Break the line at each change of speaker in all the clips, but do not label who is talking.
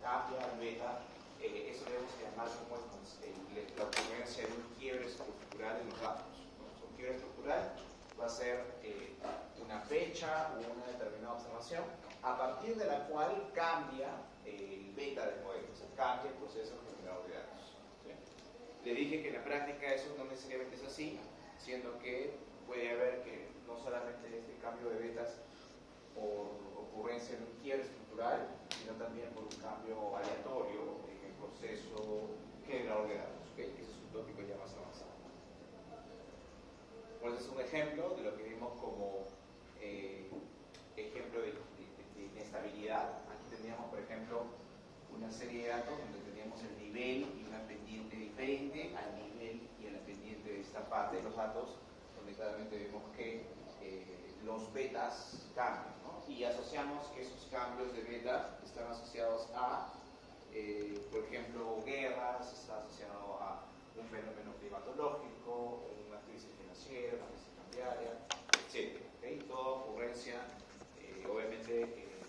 cambia al beta, eso debemos llamar como la ocurrencia de un quiebre estructural en los datos, ¿no? Un quiebre estructural va a ser una fecha o una determinada observación a partir de la cual cambia el beta del modelo, o sea, cambia el proceso generador de datos, ¿sí? Le dije que en la práctica eso no necesariamente es así, siendo que puede haber que no solamente este cambio de betas por ocurrencia de un quiebre estructural, sino también por un cambio aleatorio en el proceso generador de datos, ¿okay? Ese es un tópico ya más avanzado. Entonces es un ejemplo de lo que vimos como ejemplo de inestabilidad. Aquí teníamos, por ejemplo, una serie de datos donde teníamos el nivel y una pendiente diferente al nivel y a la pendiente de esta parte de los datos, donde claramente vemos que los betas cambian, ¿no? Y asociamos que esos cambios de beta están asociados a, por ejemplo, guerras, está asociado a un fenómeno climatológico, una crisis financiera, una crisis cambiaria, etc. ¿Okay? Toda ocurrencia, obviamente,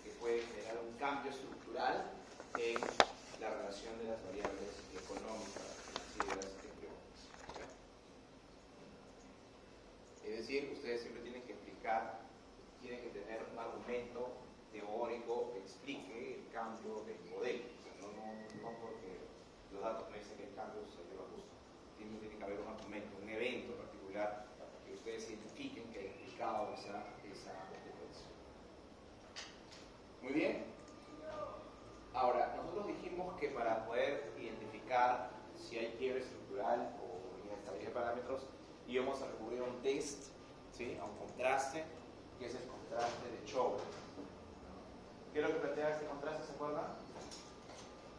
que puede generar un cambio estructural en la relación de las variables económicas, financieras, entre otras. ¿Okay? Es decir, ustedes siempre tienen que explicar, tienen que tener un argumento teórico que explique el cambio del modelo. O sea, no porque los datos me dicen que el cambio se lleva justo. Tiene que haber un argumento, un evento particular que ustedes identifiquen que ha explicado esa consecuencia. Muy bien. Ahora, nosotros dijimos que para poder identificar si hay quiebre estructural o inestabilidad de parámetros, íbamos a recurrir a un test, ¿sí? A un contraste, que es el contraste de Chow. ¿Qué es lo que plantea este contraste? ¿Se acuerdan?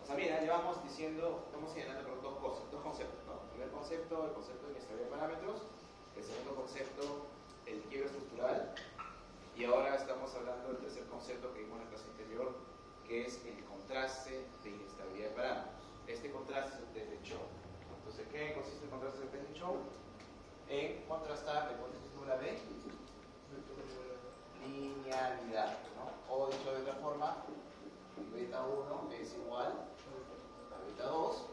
O sea, mira, llevamos diciendo, estamos señalando por dos conceptos, ¿no? El primer concepto, el concepto de inestabilidad de parámetros. El segundo concepto, el quiebre estructural. Y ahora estamos hablando del tercer concepto que vimos en la clase anterior, que es el contraste de inestabilidad de parámetros. Este contraste es el test de Chow. Entonces, ¿qué consiste el contraste del test de Chow? En contrastar la hipótesis nula de linealidad, ¿no? O dicho de otra forma, beta 1 es igual a beta 2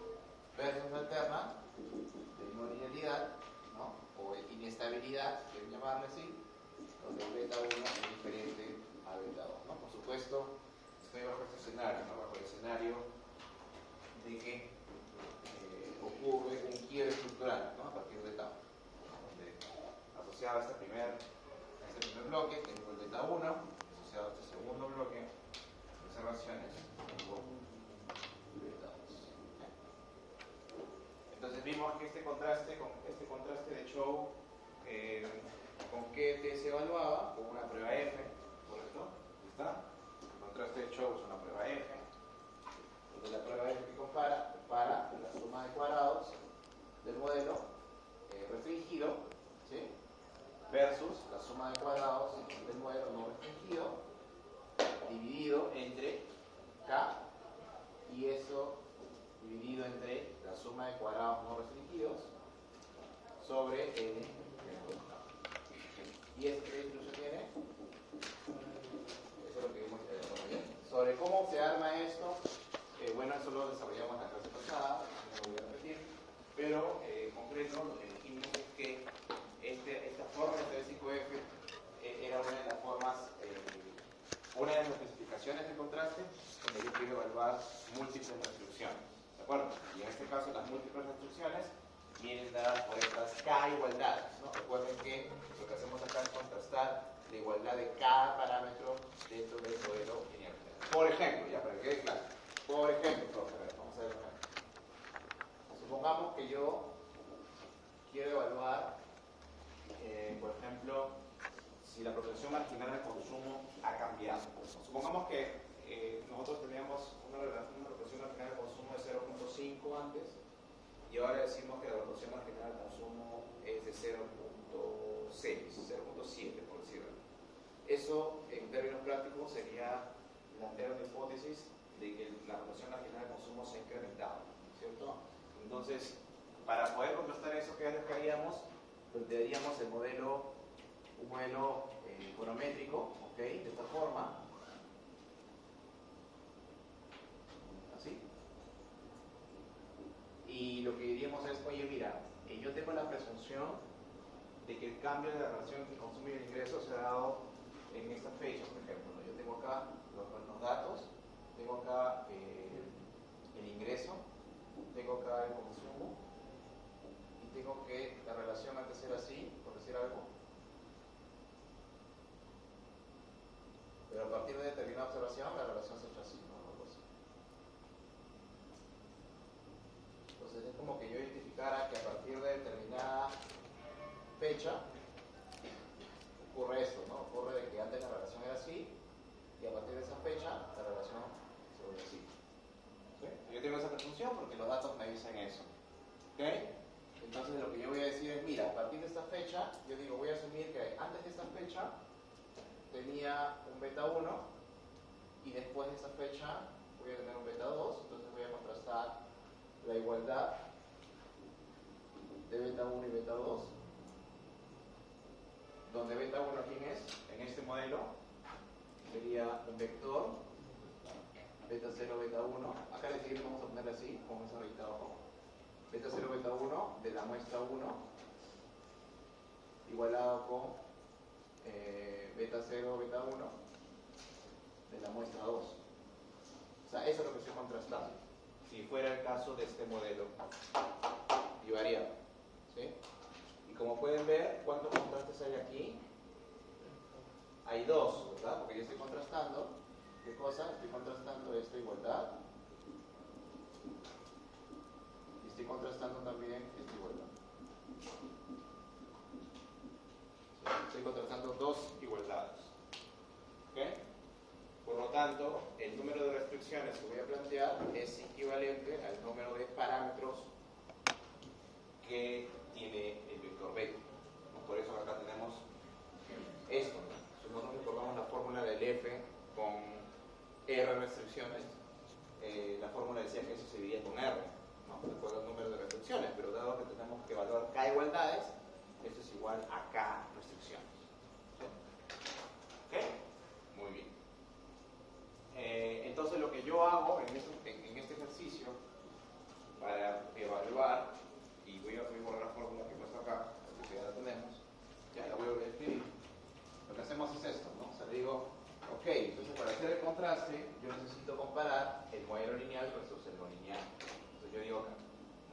versus la alterna de no linealidad, ¿no? O inestabilidad, si quieren llamarle así, donde beta 1 es diferente a beta 2, ¿no? Por supuesto, estoy bajo este escenario, ¿no? Bajo el escenario de que ocurre un quiebre estructural, ¿no? A partir de beta 1, donde asociado a este primer bloque tengo el beta 1, asociado a este segundo bloque de observaciones tengo beta 2. Entonces vimos que este contraste de Chow, ¿con qué test se evaluaba? Con una prueba F, ¿correcto? Ahí está. El contraste de Chow es una prueba F, donde la prueba F que compara la suma de cuadrados del modelo restringido, ¿sí? Versus la suma de cuadrados del modelo no restringido dividido entre K, y eso dividido entre la suma de cuadrados no restringidos sobre N. ¿Y esto qué incluso tiene? Eso es lo que vimos sobre cómo se arma esto. Bueno, eso lo desarrollamos en la clase pasada, no lo voy a repetir, pero en concreto lo que dijimos es que esta forma de estadístico F era una de las formas, una de las especificaciones de contraste donde yo quiero evaluar múltiples restricciones, ¿de acuerdo? Y en este caso las múltiples restricciones vienen dadas por estas K igualdades, ¿no? Recuerden que lo que hacemos acá es contrastar la igualdad de cada parámetro dentro del modelo lineal. Por ejemplo, ya para que quede claro, por ejemplo, vamos a ver un ejemplo. Supongamos que yo quiero evaluar, por ejemplo, si la protección marginal al consumo ha cambiado. Supongamos que nosotros teníamos una protección marginal al consumo de 0.5 antes, y ahora decimos que la protección marginal al consumo es de 0.6, 0.7 por decirlo. Eso, en términos prácticos, sería plantear una hipótesis de que la protección marginal al consumo se ha incrementado, ¿cierto? Entonces, para poder contrastar eso, ¿qué haríamos? Plantearíamos un modelo econométrico, ¿ok? De esta forma. yo tengo la presunción de que el cambio de la relación entre consumo y el ingreso se ha dado en esta fecha, por ejemplo, ¿no? Yo tengo acá los datos, tengo acá el ingreso, tengo acá el consumo, y tengo que la relación antes era así, por decir algo, pero a partir de determinada observación la relación se ha hecho así, ¿no? Algo así. Entonces es como que yo identificara que a partir de determinada fecha ocurre esto, ¿no? Ocurre de que antes la relación era así y a partir de esa fecha la relación se vuelve así. ¿Sí? Yo tengo esa presunción porque los datos me dicen eso. ¿Ok? Entonces lo que yo voy a decir es, mira, a partir de esta fecha, yo digo, voy a asumir que antes de esta fecha tenía un beta 1 y después de esa fecha voy a tener un beta 2, entonces voy a contrastar la igualdad de beta 1 y beta 2, donde beta 1 ¿quién es? En este modelo sería un vector beta 0, beta 1, acá le seguimos, vamos a ponerle así, con esa rayita abajo, beta 0, beta 1 de la muestra 1 igualado con beta 0, beta 1 de la muestra 2. O sea, eso es lo que estoy contrastando. Si fuera el caso de este modelo bivariado, ¿sí? Y como pueden ver, ¿cuántos contrastes hay aquí? Hay dos, ¿verdad? Porque yo estoy contrastando, ¿qué cosa? Estoy contrastando esta igualdad y estoy contrastando también esta igualdad. ¿Sí? Estoy contrastando dos igualdades. ¿Ok? Por lo tanto, el número de restricciones que voy a plantear es equivalente al número de parámetros que tiene el vector beta. Por eso acá tenemos esto. Si nosotros recordamos la fórmula del F con R restricciones, la fórmula decía que eso se dividía con R, ¿no? De acuerdo al número de restricciones, pero dado que tenemos que evaluar K igualdades, esto es igual a K restricciones. ¿Sí? ¿Ok? Muy bien. Entonces lo que yo hago en este ejercicio para evaluar, y voy a borrar la fórmula que puesto acá, porque ya la tenemos, ya la voy a escribir. Lo que hacemos es esto, ¿no? O sea, le digo, ok, entonces para hacer el contraste yo necesito comparar el modelo lineal versus el no lineal. Entonces yo digo acá,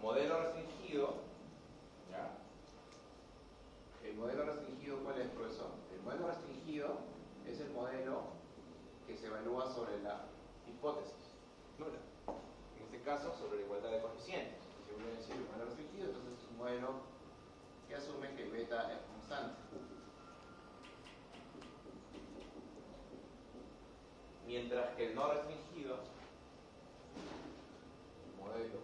modelo restringido, ¿ya? El modelo restringido, ¿cuál es, profesor? El modelo restringido es el modelo que se evalúa sobre la hipótesis nula. En este caso, sobre la igualdad de coeficientes. Si voy a decir el modelo restringido, entonces es un modelo que asume que beta es constante. Mientras que el no restringido, el modelo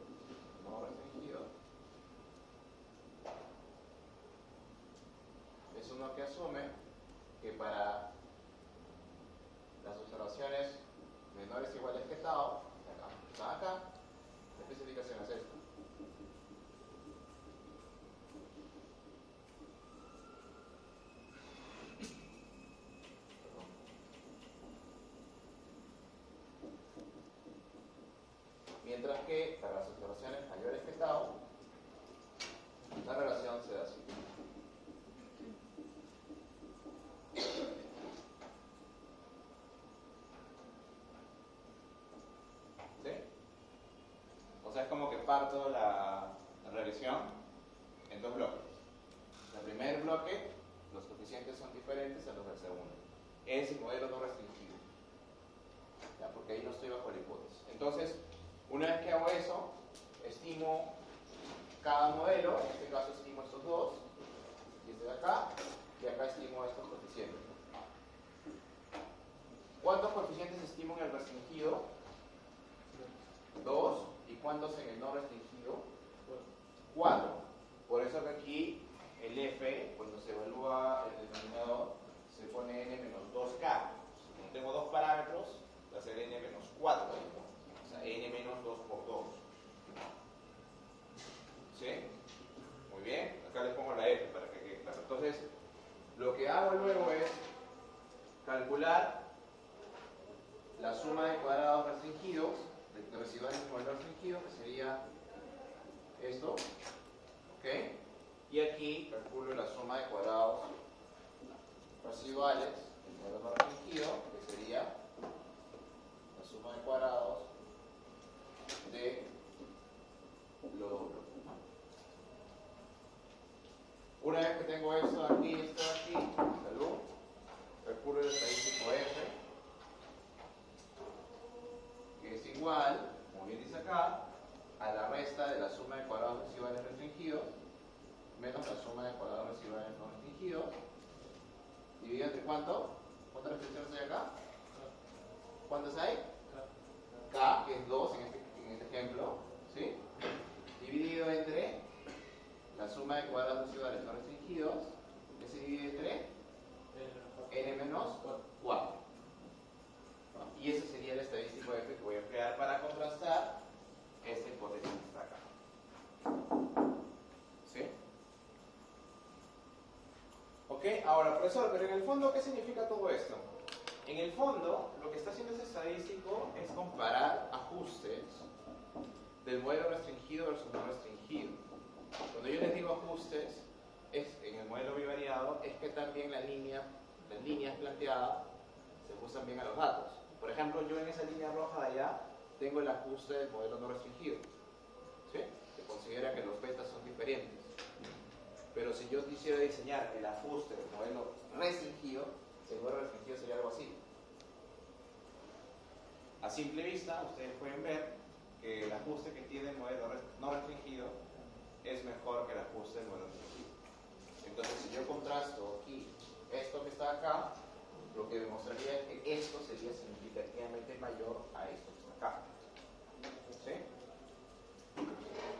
no restringido, es uno que asume que para las observaciones menores o iguales que tau, están acá, la especificación es esta. Mientras que para las observaciones mayores que tau, la relación se da así. ¿Sí? O sea, es como que parto la regresión en dos bloques. En el primer bloque, los coeficientes son diferentes a los del segundo. Es el modelo no restringido. ¿Ya? Porque ahí no estoy bajo la hipótesis. Entonces, una vez que hago eso, estimo cada modelo, en este caso estimo estos dos, y este de acá, y acá estimo estos coeficientes. ¿Cuántos coeficientes estimo en el restringido? 2. ¿Y cuántos en el no restringido? 4. Por eso que aquí el F, cuando se evalúa el denominador, se pone n menos 2k. Como tengo dos parámetros, va a ser n menos 4. O sea, n menos 2 por 2. ¿Sí? Muy bien. Acá les pongo la F para que quede claro. Entonces, lo que hago luego es calcular la suma de cuadrados restringidos, de residuales del modelo restringido, que sería esto, ¿ok? tengo esto aquí, salud, recurre al estadístico F, que es igual, como bien dice acá, a la resta de la suma de cuadrados residuales restringidos menos la suma de cuadrados residuales no restringidos, dividido entre ¿cuánto? ¿Cuántas restricciones hay acá? ¿Cuántas hay? K, que es 2 en este ejemplo, ¿sí? Dividido entre la suma de cuadrados residuales no restringidos, que se divide entre n menos 4. ¿No? Y ese sería el estadístico F que voy a crear para contrastar esta hipótesis que está acá. ¿Sí? Ok, ahora profesor, pero en el fondo, ¿qué significa todo esto? En el fondo, lo que está haciendo ese estadístico es comparar ajustes del modelo restringido versus no restringido. Cuando yo les digo ajustes, en el modelo bivariado, es que también las líneas planteadas se ajustan bien a los datos. Por ejemplo, yo en esa línea roja de allá tengo el ajuste del modelo no restringido. ¿Sí? Se considera que los betas son diferentes. Pero si yo quisiera diseñar el ajuste del modelo restringido, el modelo restringido sería algo así. A simple vista, ustedes pueden ver que el ajuste que tiene el modelo no restringido es mejor que el ajuste del modelo restringido. Entonces, si yo contrasto aquí esto que está acá, lo que demostraría es que esto sería significativamente mayor a esto que está acá. ¿Sí?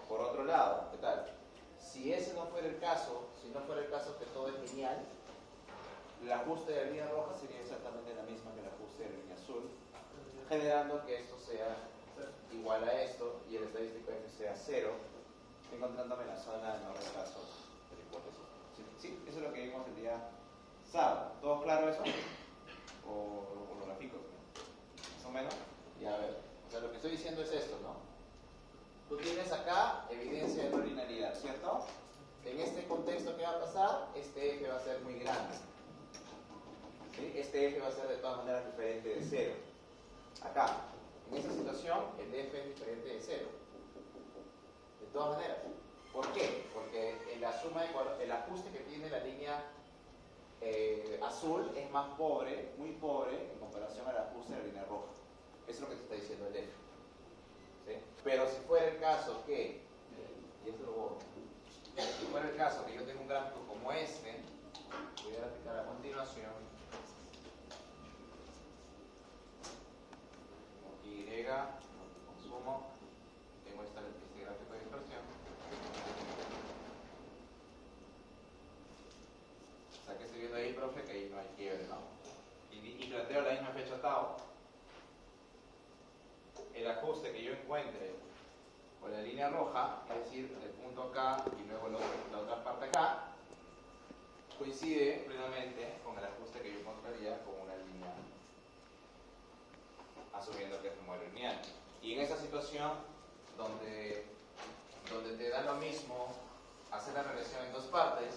Por otro lado, ¿qué tal? Si ese no fuera el caso, si no fuera el caso que todo es lineal, el ajuste de la línea roja sería exactamente la misma que el ajuste de la línea azul, generando que esto sea igual a esto y el estadístico F sea 0, encontrándome en la zona de no rechazo de la hipótesis. ¿Sí? Eso es lo que vimos el día sábado. ¿Todo claro eso? ¿O lo grafico? ¿Más o menos? Ya, a ver. O sea, lo que estoy diciendo es esto, ¿no? Tú tienes acá evidencia de no linealidad, ¿cierto? En este contexto, ¿qué va a pasar? Este F va a ser muy grande. ¿Sí? Este F va a ser de todas maneras diferente de 0. Acá, en esta situación, el F es diferente de 0. De todas maneras. ¿Por qué? Porque el ajuste que tiene la línea azul es más pobre, muy pobre, en comparación al ajuste de la línea roja. Eso es lo que te está diciendo el F. ¿Sí? Pero si fuera el caso que, y esto lo borro, si fuera el caso que yo tengo un gráfico como este, voy a graficar a continuación, Y, consumo, tengo este gráfico de dispersión. O sea, que estoy viendo ahí, profe, que ahí no hay quiebre, ¿no? Y planteo la misma fecha tau. El ajuste que yo encuentre con la línea roja, es decir, el punto acá y luego la otra parte acá, coincide plenamente con el ajuste que yo encontraría con una línea, asumiendo que es un modelo lineal. Y en esa situación, donde te da lo mismo hacer la regresión en dos partes,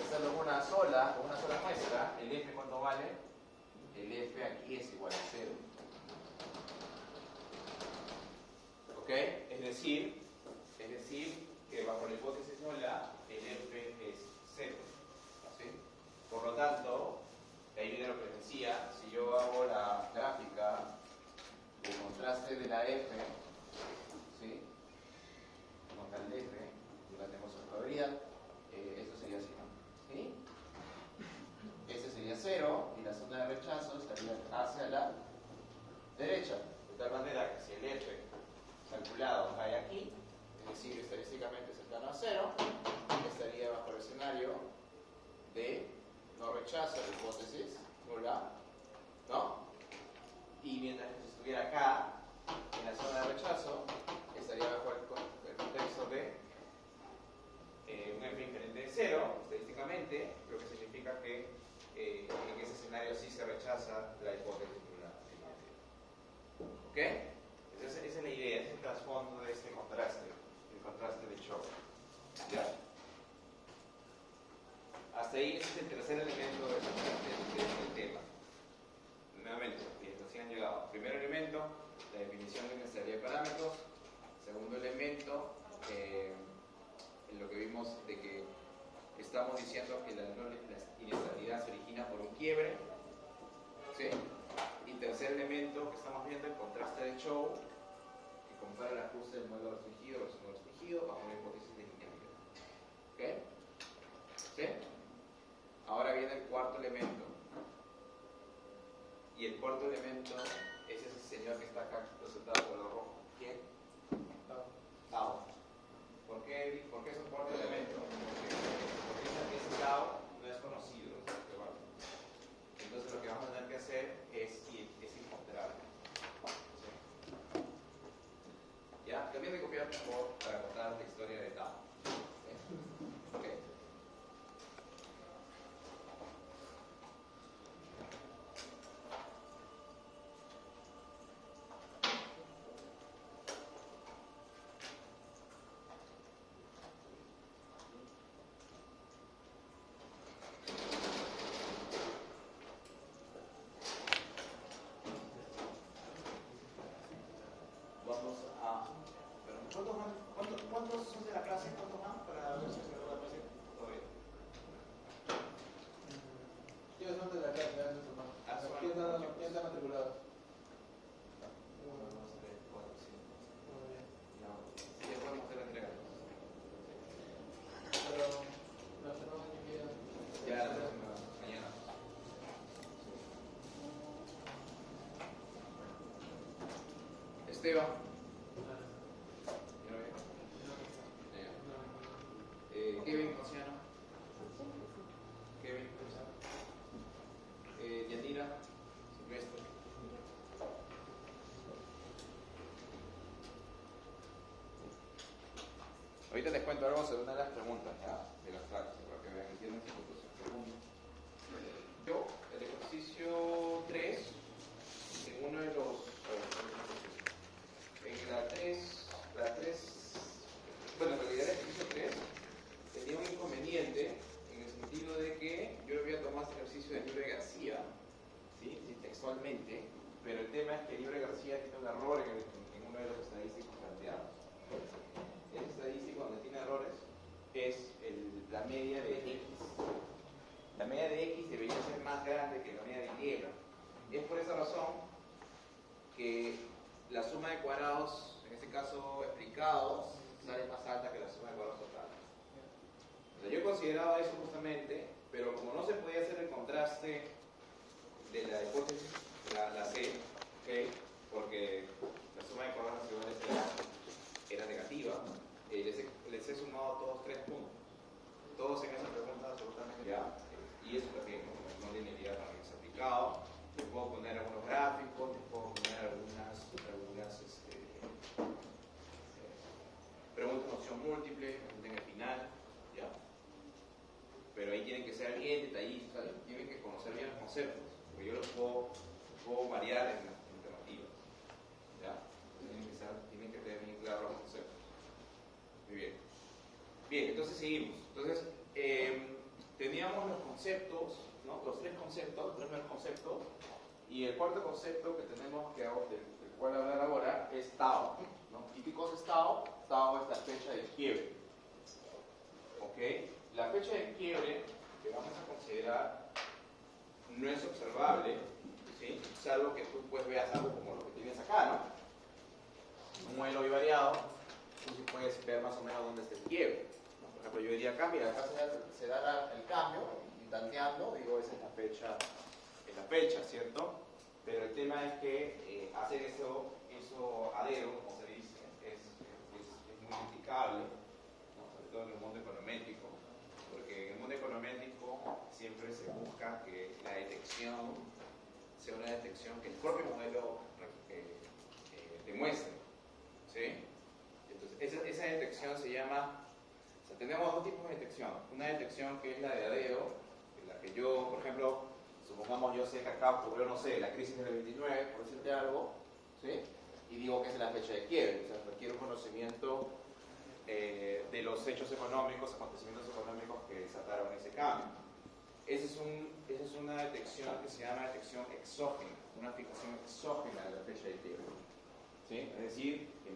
hacerlo con una sola muestra, el F ¿cuánto vale? El F aquí es igual a 0. ¿Ok? Es decir que bajo la hipótesis nula, el F es 0. ¿Sí? Por lo tanto, ahí viene lo que les decía, si yo hago la gráfica del contraste de la F, ¿sí? Contra el F, yo la tengo sobre probabilidad, esto sería así, ¿no? ¿Sí? Este sería 0 y la zona de rechazo estaría hacia la derecha. De tal manera que si el F calculado cae aquí, es decir, estadísticamente cercano a 0, estaría bajo el escenario de no rechazo la hipótesis nula, ¿no? Y mientras que si estuviera acá, en la zona de rechazo, estaría bajo el contexto de un F diferente de 0, estadísticamente, lo que significa que en ese escenario sí se rechaza la hipótesis nula. ¿Ok? Esa es la idea, ese es el trasfondo de este contraste, el contraste de Chow. ¿Ya? Hasta ahí ese es el tercer elemento del tema. Nuevamente, si han llegado. Primer elemento, la definición de inestabilidad de parámetros. Segundo elemento, lo que vimos de que estamos diciendo que use el modelo restringido versus no restringido bajo una hipótesis de linealidad. ¿Ok? ¿Sí? Ahora viene el cuarto elemento. Y el cuarto elemento es ese señor que está acá representado por el rojo. ¿Quién? Tau. ¿Por qué es un cuarto elemento? Porque ese Tau no es conocido. Entonces lo que vamos a tener que hacer es encontrarlo. ¿Sí? ¿Ya? También de copiar por favor para contar la historia de Tau. ¿Sí? ¿Ok? Vamos a... ¿Cuántos son de la clase? ¿Cuántos van para ver si se acabó la clase? Todo bien.
¿Quiénes son de la clase? ¿Quién está matriculado?
1, 2, 3, 4, 5.
Muy bien.
Ya podemos hacer la entrega.
Pero la semana que viene.
Ya la próxima mañana. Esteban. Kevin Cociano. Kevin. Yanira. Silvestre. Ahorita les cuento algo sobre una de las preguntas, ¿ya? De las clases, para que vean, entiendan su puntuación. Yo, el ejercicio 3, en uno de los... En la 3, bueno, en realidad el ejercicio 3 tenía un inconveniente en el sentido de que yo había tomado este ejercicio de Libre García, ¿sí? Sí, textualmente, pero el tema es que Libre García tiene un error en uno de los estadísticos planteados. El estadístico donde tiene errores es la media de X. La media de X debería ser más grande que la media de Y. Y es por esa razón que la suma de cuadrados, en este caso explicados, sale más alta que la suma de cuadrados totales. O sea, yo consideraba eso justamente, pero como no se podía hacer el contraste de la hipótesis, la C, ¿okay? Porque la suma de cuadrados iguales era negativa, les he sumado todos 3 puntos. Todos en esa pregunta absolutamente ya, y eso también no linealidad también es aplicado. Les puedo poner algunos gráficos, les puedo poner algunas preguntas de opción múltiple, en el final, ¿ya? Pero ahí tienen que ser bien detallistas, tienen que conocer bien los conceptos, porque yo los puedo variar en las alternativas, ¿ya? Tienen que tener bien claros los conceptos. Muy bien. Bien, entonces seguimos. Entonces, teníamos los conceptos, ¿no? Los tres primeros conceptos, y el cuarto concepto que tenemos del cual hablar ahora es Tau, ¿no? ¿Y qué cosa es Tau? Tau es la fecha de quiebre. ¿Ok? La fecha de quiebre que vamos a considerar no es observable, ¿sí? Salvo que tú pues veas algo como lo que tienes acá, ¿no? Un modelo bivariado, tú sí puedes ver más o menos dónde está el quiebre. Por ejemplo, yo diría acá, mira, acá se da el cambio, y tanteando, digo, esa es la fecha, ¿cierto? Pero el tema es que hacer eso adero, como se dice, es muy criticable, ¿no? Sobre todo en el mundo econométrico, porque en el mundo econométrico siempre se busca que la detección sea una detección que el propio modelo demuestre, ¿sí? Entonces, esa detección se llama... O sea, tenemos dos tipos de detección. Una detección que es la de adero, en la que yo, por ejemplo, supongamos yo sé que acá ocurrió, no sé, la crisis del 29, por decirte algo, ¿sí? Y digo que es la fecha de quiebre, o sea, requiere un conocimiento de los hechos económicos, acontecimientos económicos que desataron ese cambio. Esa es una detección que se llama detección exógena, una aplicación exógena de la fecha de quiebre, ¿sí? Es decir, en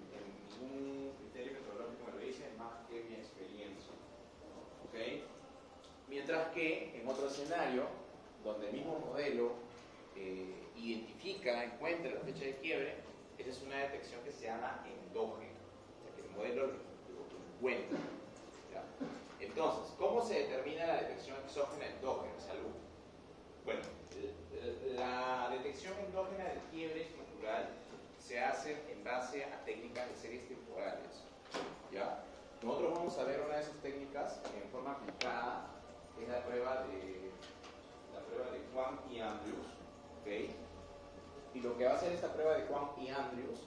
ningún criterio metodológico me lo dice, más que mi experiencia, ¿ok? Mientras que en otro escenario, donde el mismo modelo encuentra la fecha de quiebre, esa es una detección que se llama endógena. modelo lo encuentra. ¿Ya? Entonces, ¿cómo se determina la detección exógena endógena en salud? Bueno, la detección endógena del quiebre estructural se hace en base a técnicas de series temporales. ¿Ya? Nosotros vamos a ver una de esas técnicas en forma aplicada, que es la prueba de Kwong y Andrews. ¿Okay? Y lo que va a hacer esta prueba de Kwong y Andrews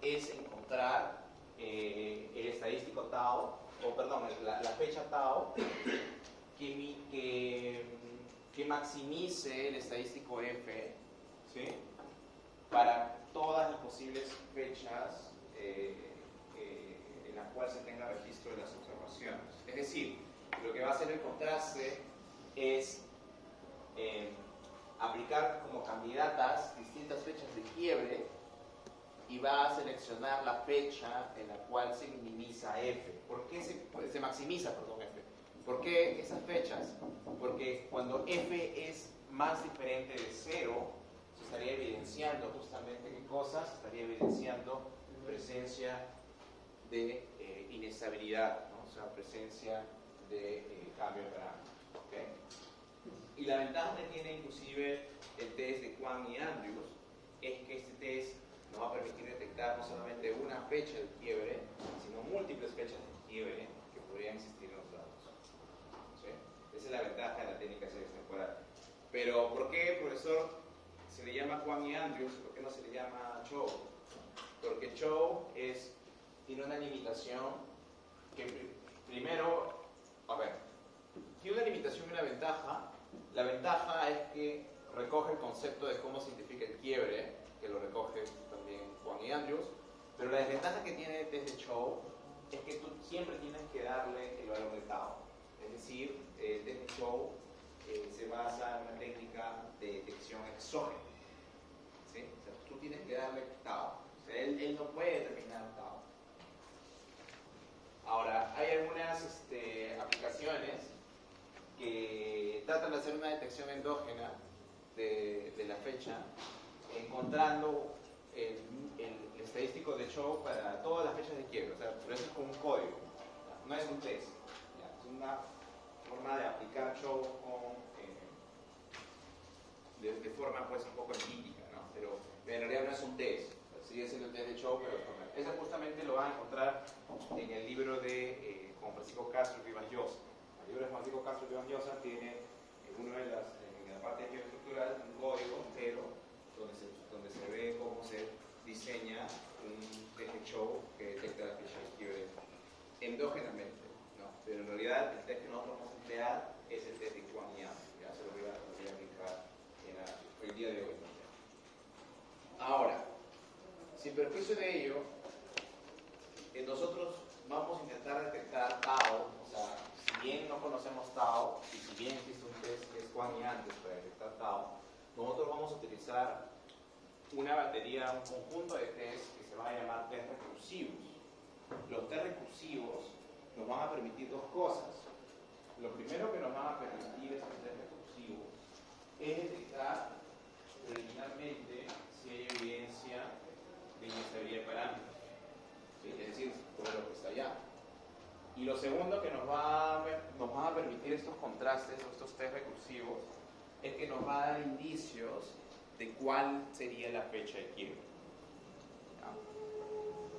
es encontrar el estadístico tau, o perdón, la fecha tau que maximice el estadístico f, ¿sí? Para todas las posibles fechas en las cuales se tenga registro de las observaciones. Es decir, lo que va a hacer el contraste es aplicar como candidatas distintas fechas de quiebre y va a seleccionar la fecha en la cual se minimiza f. ¿Por qué se maximiza, perdón, f? ¿Por qué esas fechas? Porque cuando f es más diferente de 0, se estaría evidenciando justamente qué cosas, se estaría evidenciando presencia de inestabilidad, ¿no? O sea, presencia de cambio de parámetros. ¿Okay? Y la ventaja que tiene inclusive el test de Kwong y Andrews es que este test nos va a permitir detectar no solamente una fecha de quiebre, sino múltiples fechas de quiebre que podrían existir en los datos. ¿Sí? Esa es la ventaja de la técnica de series temporal. Pero, ¿por qué, profesor, se le llama Kwong y Andrews? ¿Por qué no se le llama Chow? Porque Chow tiene una limitación que, primero, a ver, tiene una limitación y una ventaja. La ventaja es que recoge el concepto de cómo se identifica el quiebre, que lo recoge también Kwong y Andrews, pero la desventaja que tiene desde Chow es que tú siempre tienes que darle el valor de tau. Es decir, desde Chow se basa en una técnica de detección exógena. ¿Sí? O sea, tú tienes que darle tau. O sea, él no puede determinar tau. Ahora, hay algunas aplicaciones que tratan de hacer una detección endógena de la fecha, encontrando el estadístico de Chow para todas las fechas de quiebre. O sea, pero eso es con un código, no es un test. ¿Ya? Es una forma de aplicar Chow de forma pues un poco empírica, ¿no? Pero en realidad no es un test. O sea, sigue siendo el test de Chow, pero eso justamente lo van a encontrar en el libro de Juan Francisco Castro y Vivas Llosa. El libro de Juan Francisco Castro y Vivas Llosa tiene en la parte geoestructural un código entero donde se ve cómo se diseña un test de Chow que detecta la fecha de quiebre endógenamente, ¿no? Pero en realidad el test que nosotros vamos a emplear es el test de Kwong y Andrews. Ya se lo voy a aplicar el día de hoy. Ahora, sin perjuicio de ello, nosotros vamos a intentar detectar tau. O sea, si bien no conocemos tau y si bien existe un test que es Kwong y Andrews para detectar tau, nosotros vamos a utilizar una batería, un conjunto de test que se va a llamar test recursivos. Los test recursivos nos van a permitir dos cosas. Lo primero que nos van a permitir estos test recursivos es detectar preliminarmente si hay evidencia de inestabilidad de parámetros. ¿Sí? Es decir, todo lo que está allá. Y lo segundo que nos van a permitir estos contrastes o estos test recursivos es que nos va a dar indicios de cuál sería la fecha de quiebre.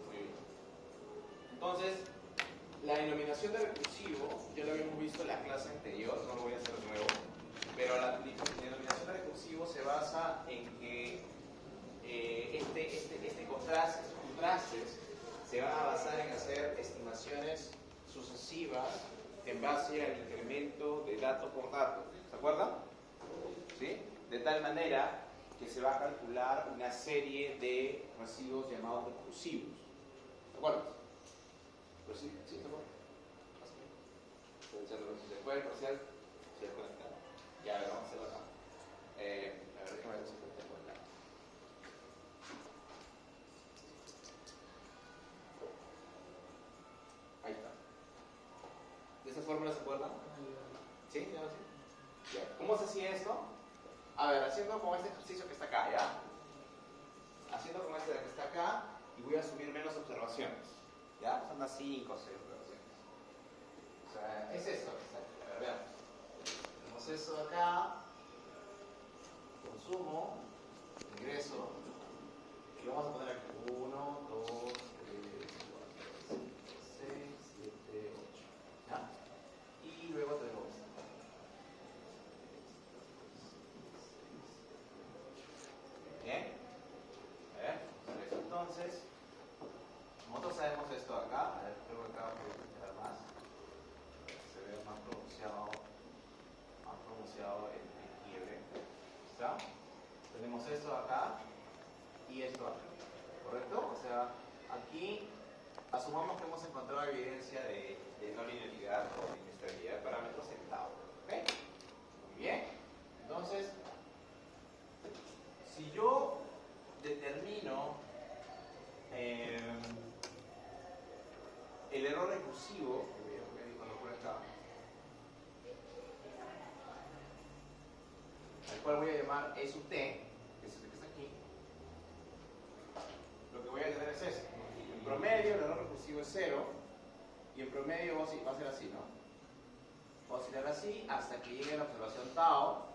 Muy bien. Entonces, la denominación de recursivo, ya lo habíamos visto en la clase anterior, no lo voy a hacer de nuevo, pero la denominación de recursivo se basa en que estos contrastes se van a basar en hacer estimaciones sucesivas en base al incremento de dato por dato. ¿Se acuerdan? ¿Sí? De tal manera que se va a calcular una serie de residuos llamados recursivos. ¿De acuerdo? Pero sí, ¿se acuerdan? ¿Se puede el parcial? Se desconecta. Ya, a ver, vamos a hacerlo acá. A ver, déjame ver si puedo acá. Ahí está. ¿De esa fórmula se acuerdan? ¿Sí? ¿Ya? ¿Sí? Ya. ¿Cómo se hacía esto? A ver, haciendo como este ejercicio que está acá, ¿ya? Haciendo como este que está acá y voy a subir menos observaciones. ¿Ya? unas 5 o 6 operaciones. O sea, es eso. A ver, veamos. Tenemos eso acá, consumo, ingreso, y vamos a poner aquí 1, 2, 3, 4, 5, 6, 7, 8. ¿Ya? Y luego tenemos bien. A ver, entonces, nosotros sabemos esto acá. A ver, creo que acá voy a quitar más. Se ve más pronunciado el quiebre. ¿Está? Tenemos esto acá y esto acá. ¿Correcto? O sea, aquí asumamos que hemos encontrado evidencia de no linealidad o de inestabilidad de parámetros en tau. ¿Ok? Muy bien. Entonces, si yo determino el error recursivo, voy a colocar por acá, al cual voy a llamar E sub t, que es el que está aquí, lo que voy a tener es esto. En promedio, el error recursivo es 0, y en promedio va a ser así, ¿no? Va a oscilar así hasta que llegue a la observación tau.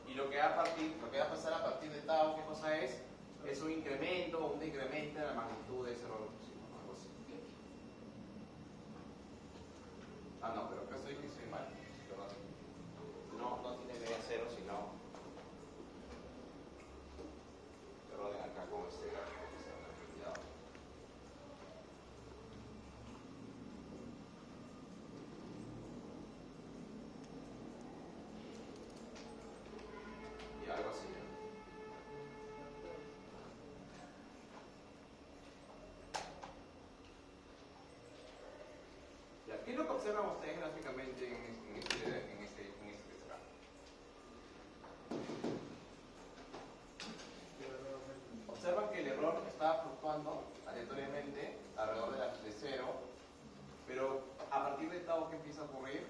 Y lo que va a pasar a partir de tau, ¿qué cosa es? Es un incremento o un decremento en la magnitud de ese error recursivo, ¿no? Algo así. Ah, no, pero acá estoy mal. Perdón. No tiene que ir a 0, sino. Perdonen acá con este gráfico que está mal. Y algo así. ¿Qué es lo que observan ustedes gráficamente en este gráfico? Observan que el error está fluctuando aleatoriamente alrededor de 0, pero a partir de tau, ¿qué empieza a ocurrir?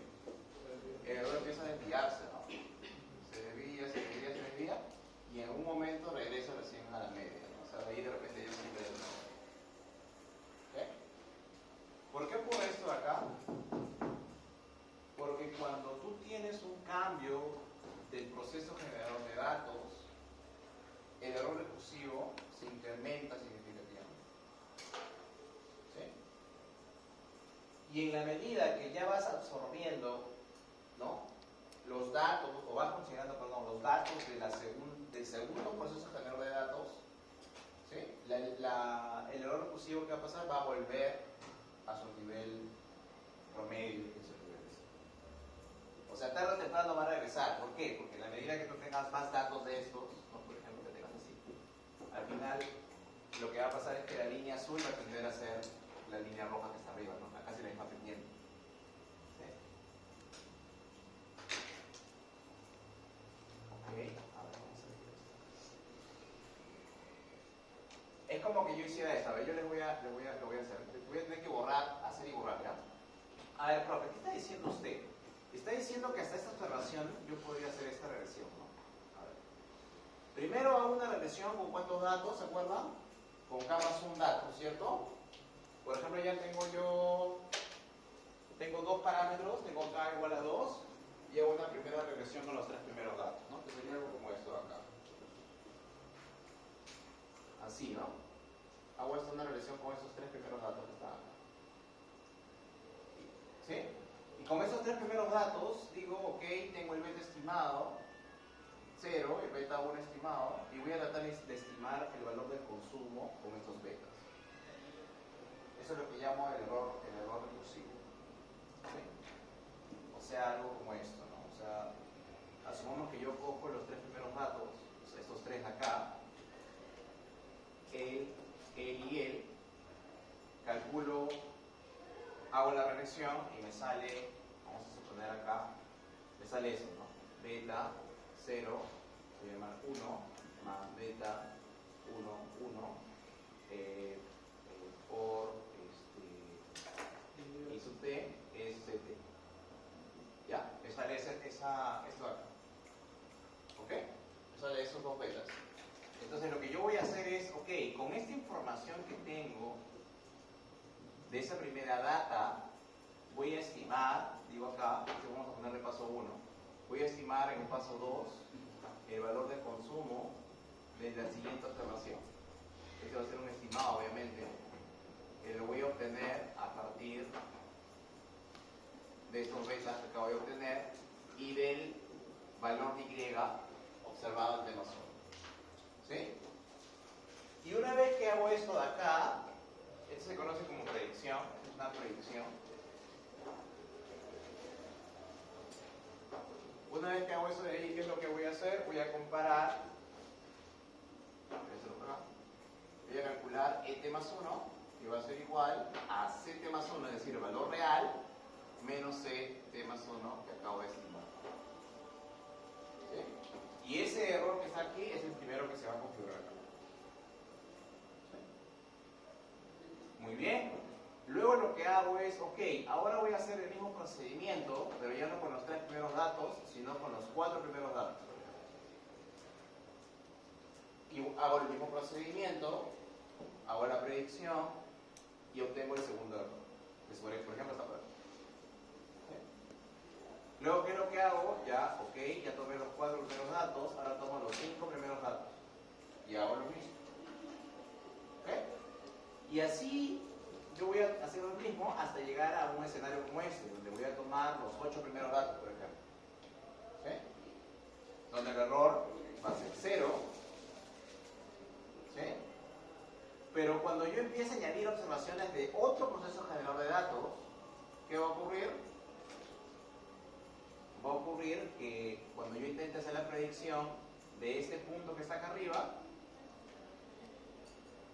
El error empieza a desviarse, ¿no? Se desvía, y en algún momento regresa recién a la media, ¿no? O sea, de ahí de repente ya siempre de nuevo. ¿Okay? ¿Por qué ocurre esto de acá? Porque cuando tú tienes un cambio del proceso generador de datos, el error recursivo se incrementa significativamente. ¿Sí? Y en la medida que ya vas absorbiendo, ¿no?, los datos, o vas considerando, perdón, los datos del segundo proceso generador de datos, ¿sí?, el error recursivo que va a pasar va a volver a su nivel promedio, que es el nivel de 0. O sea, tarde o temprano va a regresar. ¿Por qué? Porque en la medida que tú tengas más datos de estos, ¿no?, por ejemplo, que tengas así, al final lo que va a pasar es que la línea azul va a tender a ser la línea roja que está arriba, ¿no? Acá se la misma pendiente. ¿Sí? Ok, a ver, vamos a ver esto. Es como que yo hiciera esto. A ver, yo lo voy a hacer. Voy a tener que hacer y borrar, ¿ya? A ver, profe, ¿qué está diciendo usted? Está diciendo que hasta esta observación yo podría hacer esta regresión, ¿no? A ver. Primero hago una regresión con cuántos datos, ¿se acuerdan? Con K más un dato, ¿cierto? Por ejemplo, ya tengo dos parámetros, tengo K igual a 2, y hago una primera regresión con los tres primeros datos, ¿no? Que sería algo como esto de acá. Así, ¿no? Hago una regresión con esos tres primeros datos que están acá. ¿Sí? Y con esos tres primeros datos digo, ok, tengo el beta estimado, 0, el beta 1 estimado, y voy a tratar de estimar el valor del consumo con estos betas. Eso es lo que llamo el error recursivo. ¿Sí? O sea, algo como esto, ¿no? O sea, asumamos que yo cojo los tres primeros datos, o sea, estos tres de acá, él y él, calculo, hago la regresión y me sale, vamos a suponer acá, me sale eso, ¿no? Beta 0, voy a llamar 1, más beta 1, 1, por I sub t es ct. ¿Ya? Me sale esto de acá. ¿Ok? Me sale esos dos betas. Entonces lo que yo voy a hacer es, ok, con esta información que tengo de esa primera data, voy a estimar, digo acá, vamos a ponerle paso 1, voy a estimar en el paso 2 el valor de consumo de la siguiente observación. Este va a ser un estimado, obviamente, que lo voy a obtener a partir de estos betas que acabo de obtener y del valor de Y observado en tema solo. ¿Sí? Y una vez que hago esto de acá, esto se conoce como predicción, es una predicción. Una vez que hago eso de ahí, ¿qué es lo que voy a hacer? Voy a comparar, voy a calcular ET más 1, que va a ser igual a CT más 1, es decir, el valor real, menos CT más 1 que acabo de estimar. ¿Sí? Y ese error que está aquí es el primero que se va a configurar acá. ¿Sí? Muy bien. Luego lo que hago es, ok, ahora voy a hacer el mismo procedimiento, pero ya no con los 3 primeros datos, sino con los 4 primeros datos. Y hago el mismo procedimiento, hago la predicción y obtengo el segundo error. Que por ejemplo está por aquí. ¿Sí? Luego, ¿qué es lo que hago? Ya, ok, ya tomé los 4 primeros datos, ahora tomo los 5 primeros datos. Y hago lo mismo. ¿Ok? Y así yo voy a hacer lo mismo hasta llegar a un escenario como este, donde voy a tomar los 8 primeros datos, por ejemplo. ¿Sí? Donde el error va a ser 0. ¿Sí? Pero cuando yo empiece a añadir observaciones de otro proceso generador de datos, ¿qué va a ocurrir? Va a ocurrir que cuando yo intente hacer la predicción de este punto que está acá arriba,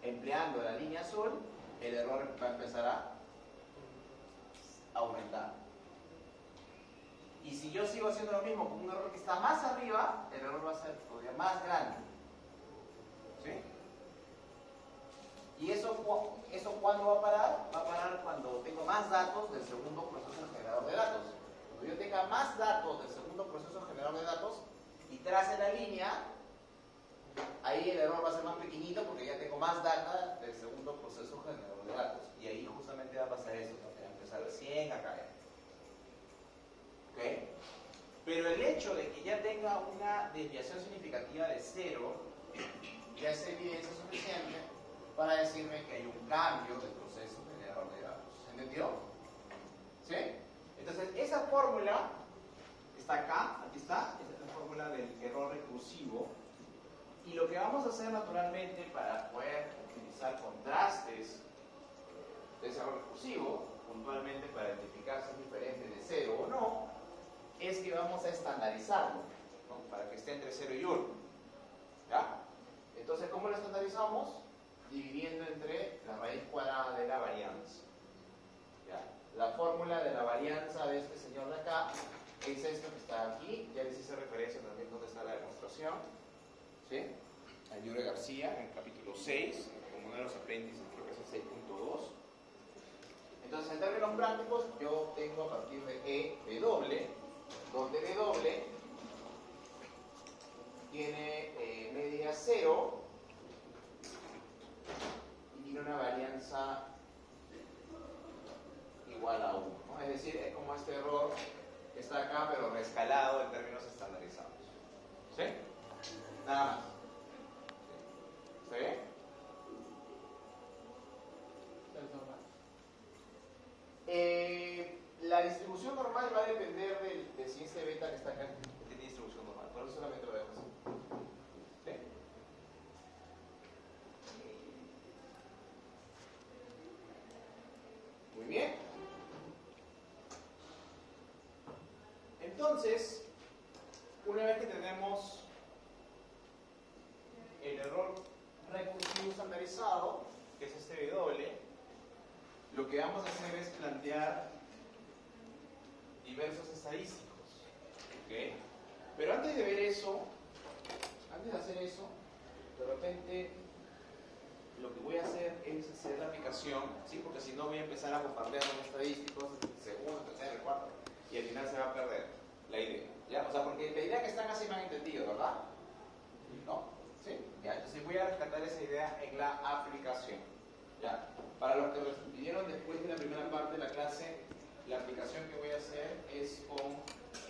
empleando la línea azul, el error va a empezar a aumentar. Y si yo sigo haciendo lo mismo con un error que está más arriba, el error va a ser todavía más grande. ¿Sí? ¿Y eso cuándo va a parar? Va a parar cuando tengo más datos del segundo proceso generador de datos. Cuando yo tenga más datos del segundo proceso generador de datos y trace la línea, ahí el error va a ser más pequeñito porque ya tengo más data del segundo proceso generador de datos. Y ahí justamente va a pasar eso, va a empezar recién a caer. ¿Ok? Pero el hecho de que ya tenga una desviación significativa de 0 ya es evidencia suficiente para decirme que hay un cambio del proceso generador de datos. ¿Entendió? ¿Sí? Entonces, esa fórmula está acá, aquí está, esta es la fórmula del error recursivo. Y lo que vamos a hacer naturalmente para poder utilizar contrastes de ese error recursivo, puntualmente para identificar si es diferente de 0 o no, es que vamos a estandarizarlo, ¿no? Para que esté entre 0 y 1. ¿Ya? Entonces, ¿cómo lo estandarizamos? Dividiendo entre la raíz cuadrada de la varianza. ¿Ya? La fórmula de la varianza de este señor de acá es esto que está aquí. Ya les hice referencia también donde está la demostración. ¿Sí? A Yure García, en el capítulo 6, como uno de los apéndices, creo que es el 6.2. Entonces, en términos prácticos, yo tengo a partir de W, donde W tiene media 0 y tiene una varianza igual a 1, ¿no? Es decir, es como este error que está acá, pero reescalado en términos estandarizados. ¿Sí? Nada más. ¿Está bien? La distribución normal va a depender de si este beta que está acá tiene distribución normal. Por eso solamente lo dejo así. ¿Sí? Muy bien. Entonces, una vez que tenemos el error recursivo estandarizado, que es este W, lo que vamos a hacer es plantear diversos estadísticos. ¿Okay? Pero antes de ver eso, antes de hacer eso, de repente lo que voy a hacer es hacer la aplicación, ¿sí? Porque si no voy a empezar a bombardear con estadísticos, el segundo, el tercero, el cuarto, y al final se va a perder la idea. ¿Ya? O sea, porque la idea que están así me han entendido, ¿verdad? ¿No? ¿Sí? ¿Ya? Entonces voy a rescatar esa idea en la aplicación. ¿Ya? Para los que vieron después de la primera parte de la clase, la aplicación que voy a hacer es con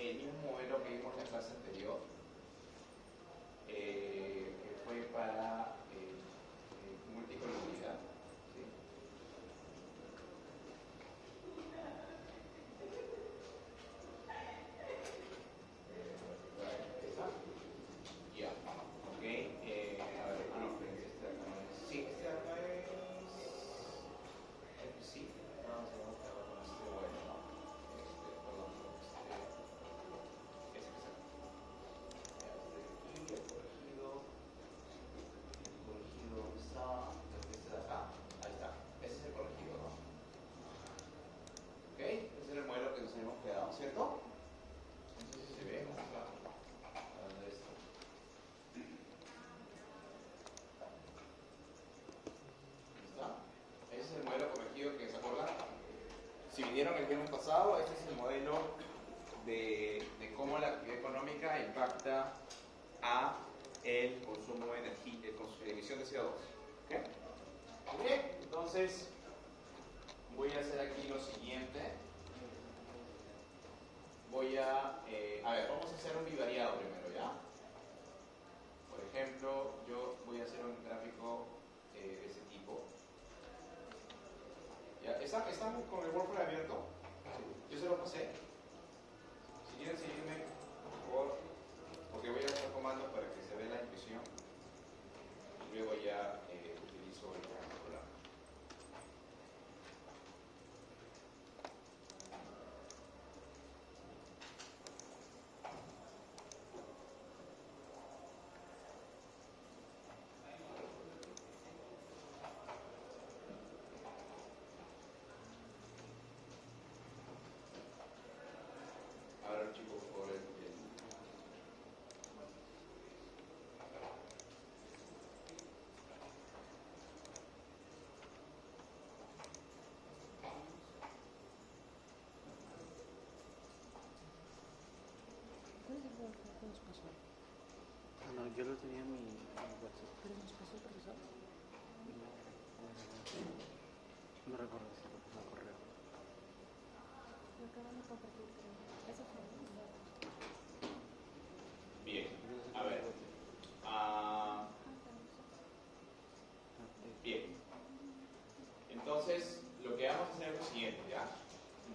el mismo modelo que vimos en la clase anterior, que fue para multicolumnidad. ¿Sí? ¿Esta? Ya. Ok. A ver, no, este de acá no es. Sí, este de acá es. Sí. Vamos a ver con este bueno, ¿no? Perdón, ese que está. Ya, este de aquí, el corregido. Corregido, ¿dónde está? Este de acá. Ahí está. Ese es el corregido, ¿no? Ok. Ese es el modelo que nos habíamos quedado, ¿cierto? No sé si se ve. Vamos a ver esto. ¿Está? Ese es el modelo corregido que se acuerdan. Si vinieron el viernes pasado, este es el modelo de cómo la actividad económica impacta a el consumo de energía, la emisión de CO2. ¿Ok? Bien, entonces voy a hacer aquí lo siguiente. Voy a ver, vamos a hacer un bivariado primero, ¿ya? Por ejemplo, yo voy a hacer un gráfico de ese tipo. ¿Ya? ¿Están con el WordPress abierto? Yo se lo pasé. Si quieren seguirme, por favor, porque voy a hacer comandos para que se vea la impresión y luego ya utilizo el particular. Ahora, chicos, por favor,
No, yo lo tenía en mi WhatsApp. ¿Pero nos pasó el profesor? No recuerdo si lo pasó al correo.
Lo acaban de compartir, creo. Eso fue.
bien, a ver. Bien. Entonces, lo que vamos a hacer es lo siguiente, ¿ya?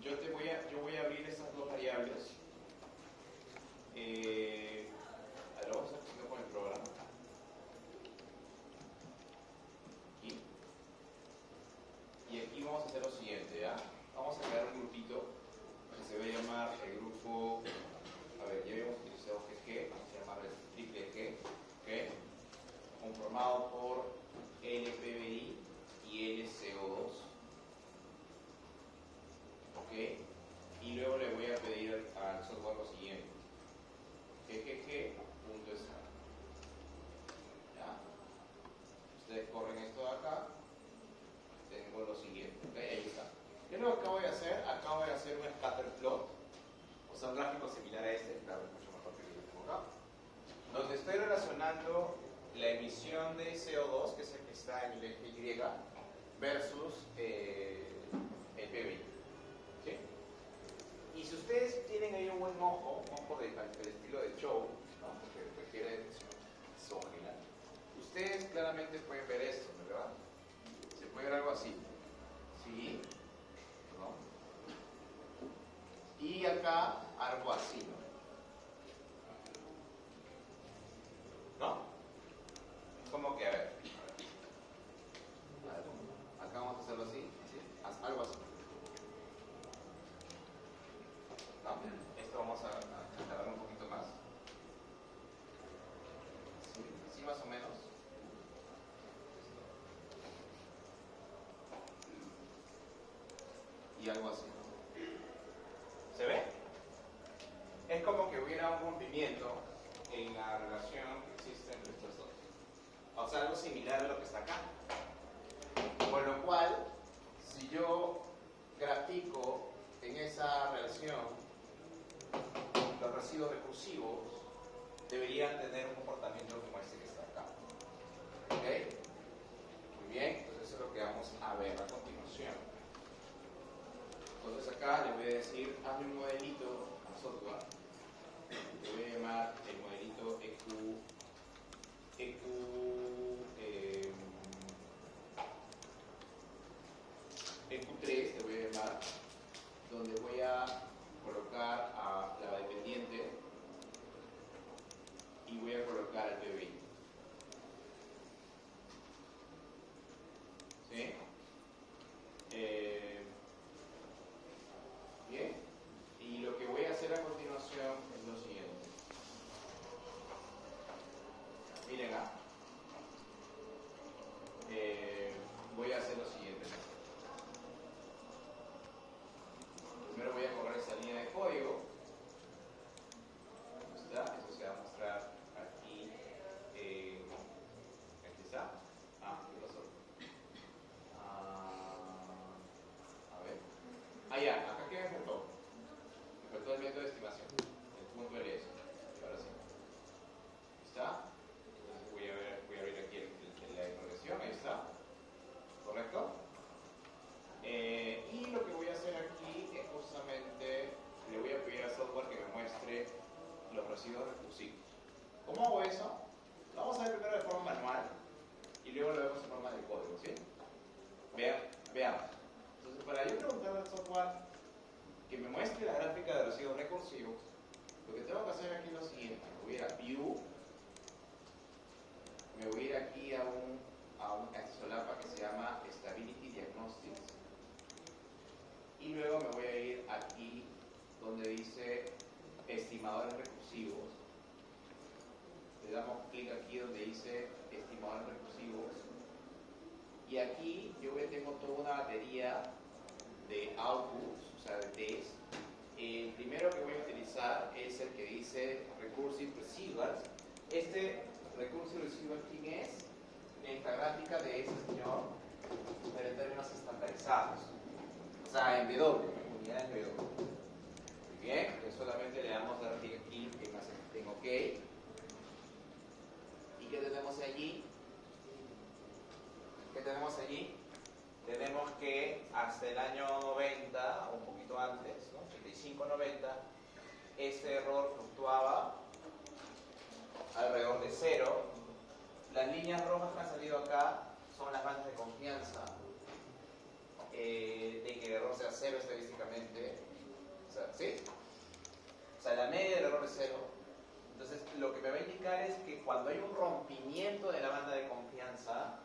Yo voy a abrir estas dos variables. A ver, vamos a hacerlo con el programa. Aquí. Y aquí vamos a hacer lo siguiente, ¿ya? Vamos a crear un grupito que se va a llamar el grupo. A ver, ya habíamos utilizado GG, vamos a llamarlo triple G, ¿ok? Conformado por LPBI y LCO2, ¿ok? Y luego le voy a pedir al software lo siguiente: ggg.start. ¿Ya? Ustedes corren esto de acá, tengo lo siguiente, ¿ok? Ahí está. ¿Qué es lo que acabo de hacer? Acabo de hacer un scatter plot, o sea, un gráfico similar a este, claro, es mucho mejor que el que tengo acá, donde estoy relacionando la emisión de CO2, que es el que está en el eje Y, versus el PBI. ¿Sí? Y si ustedes tienen ahí un buen ojo, un ojo del estilo de show, ¿no? Porque requiere visual, ustedes claramente pueden ver esto, ¿verdad? Se puede ver algo así. ¿Sí? ¿No? Y acá algo así, ¿no? ¿No? Como que, a ver, acá vamos a hacerlo así, algo así. ¿No? Esto vamos a aclarar un poquito más. Sí, así más o menos. Y algo así. ¿Se ve? Es como que hubiera un rompimiento en la relación que existe entre estos dos. O sea, algo similar a lo que está acá. Con lo cual, si yo grafico en esa relación, los residuos recursivos deberían tener un comportamiento como este que está acá. ¿Ok? Muy bien, entonces eso es lo que vamos a ver a continuación. Entonces acá le voy a decir, hazme un modelito a software. Le voy a llamar el modelito EQ3, le voy a llamar, donde voy a colocar a la dependiente y voy a colocar al PBI. ¿Sí? Bien. Y lo que voy a hacer a continuación es lo siguiente. Miren acá. Voy a hacer lo siguiente. Primero voy a correr esa línea de código. ¿Está? Eso se va a mostrar aquí. Aquí está. ¿Qué pasó? A ver. Ya, acá qué me faltó. Me faltó el método de estimación. El punto LS. Ahora sí. ¿Está? Entonces voy a abrir aquí la progresión. Ahí está. ¿Correcto? Y lo que voy a hacer aquí es justamente, le voy a pedir al software que me muestre los residuos recursivos. ¿Cómo hago eso? Lo vamos a ver primero de forma manual y luego lo vemos en forma de código, ¿sí? Veamos. Entonces, para yo preguntarle al software que me muestre la gráfica de residuos recursivos, lo que tengo que hacer aquí es lo siguiente. Me voy a ir a View, me voy a ir aquí a esta solapa que se llama Stability Diagnostics, y luego me voy a ir aquí donde dice estimadores recursivos. Le damos clic aquí donde dice estimadores recursivos, y aquí yo tengo toda una batería de outputs, o sea de test. El primero que voy a utilizar es el que dice Recursive Receivers. Este Recursive Receiver, ¿quién es? Esta gráfica de ese señor, pero en términos estandarizados. O sea, en W, unidades de W. Muy bien, entonces solamente le damos dar clic aquí en OK. ¿Y qué tenemos allí? ¿Qué tenemos allí? Tenemos que hasta el año 90, o un poquito antes, ¿no? 85-90, este error fluctuaba alrededor de 0. Las líneas rojas que han salido acá son las bandas de confianza de que el error sea 0 estadísticamente. O sea, ¿sí? O sea, la media del error es 0. Entonces, lo que me va a indicar es que cuando hay un rompimiento de la banda de confianza,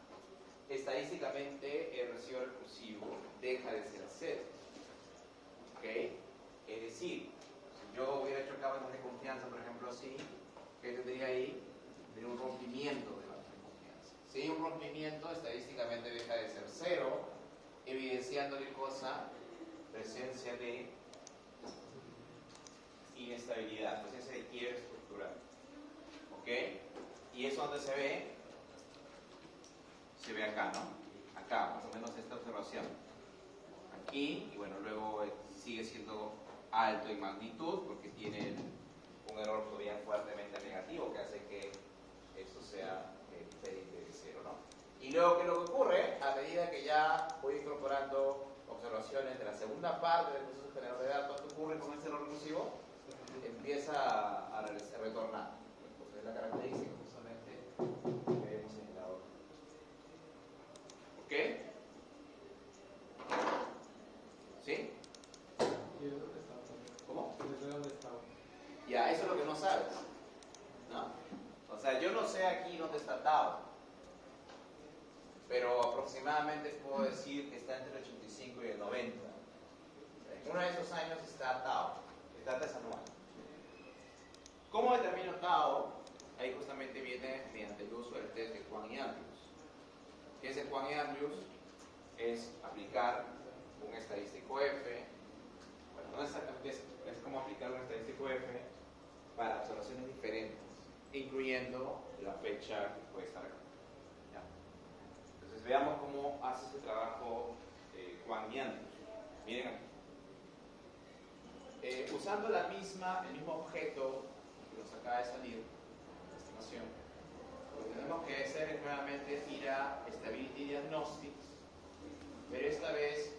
estadísticamente el residuo recursivo deja de ser 0. ¿Ok? Es decir, si yo hubiera hecho acá bandas de confianza, por ejemplo, así, ¿qué tendría ahí? Tendría un rompimiento de banda de confianza. Si hay un rompimiento, estadísticamente deja de ser 0, evidenciando qué cosa, presencia de inestabilidad, presencia de quiebre estructural. ¿Ok? ¿Y eso dónde se ve? Se ve acá, ¿no? Acá, más o menos esta observación. Aquí, y bueno, luego sigue siendo alto en magnitud porque tiene un error todavía fuertemente negativo que hace que esto sea diferente de 0, ¿no? Y luego, ¿qué es lo que ocurre? A medida que ya voy incorporando observaciones de la segunda parte del proceso generador de datos, ¿qué ocurre con este error recursivo? Empieza a retornar. Entonces, es la característica justamente que vemos en la otra. ¿Ok? ¿Sí?
¿Y de dónde está?
¿Cómo?
¿Desde dónde está?
Ya, eso es lo que no sabes, ¿no? O sea, yo no sé aquí dónde está Tao, pero aproximadamente puedo decir que está entre el 85 y el 90. En uno de esos años está Tao, está anual. ¿Cómo determino Tao? Ahí justamente viene mediante el uso del test de Kwan y Andrews. ¿Qué es el Kwan y Andrews? Es aplicar un estadístico F. Bueno, no exactamente es como aplicar un estadístico F para observaciones diferentes, incluyendo la fecha que puede estar acá. ¿Ya? Entonces veamos cómo hace ese trabajo Kwan y Andrews. Miren aquí. Usando el mismo objeto que nos acaba de salir, la estimación, lo que tenemos que hacer es nuevamente ir a Stability Diagnostics, pero esta vez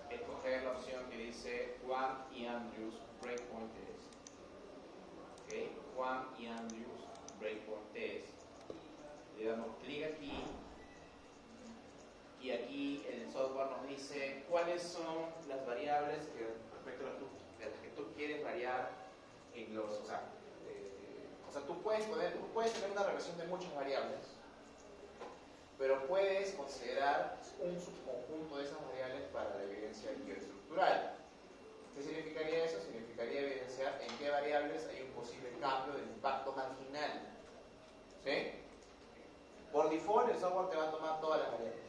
escoger la opción que dice Juan y Andrews Breakpoint Test. ¿Okay? Juan y Andrews Breakpoint Test. Le damos clic aquí y aquí el software nos dice cuáles son las variables que respecto a las que tú quieres variar en los... O sea, tú puedes tener una relación de muchas variables, pero puedes considerar un subconjunto de esas variables para la evidencia bioestructural. ¿Qué significaría eso? Significaría evidenciar en qué variables hay un posible cambio del impacto marginal. ¿Sí? Por default, el software te va a tomar todas las variables.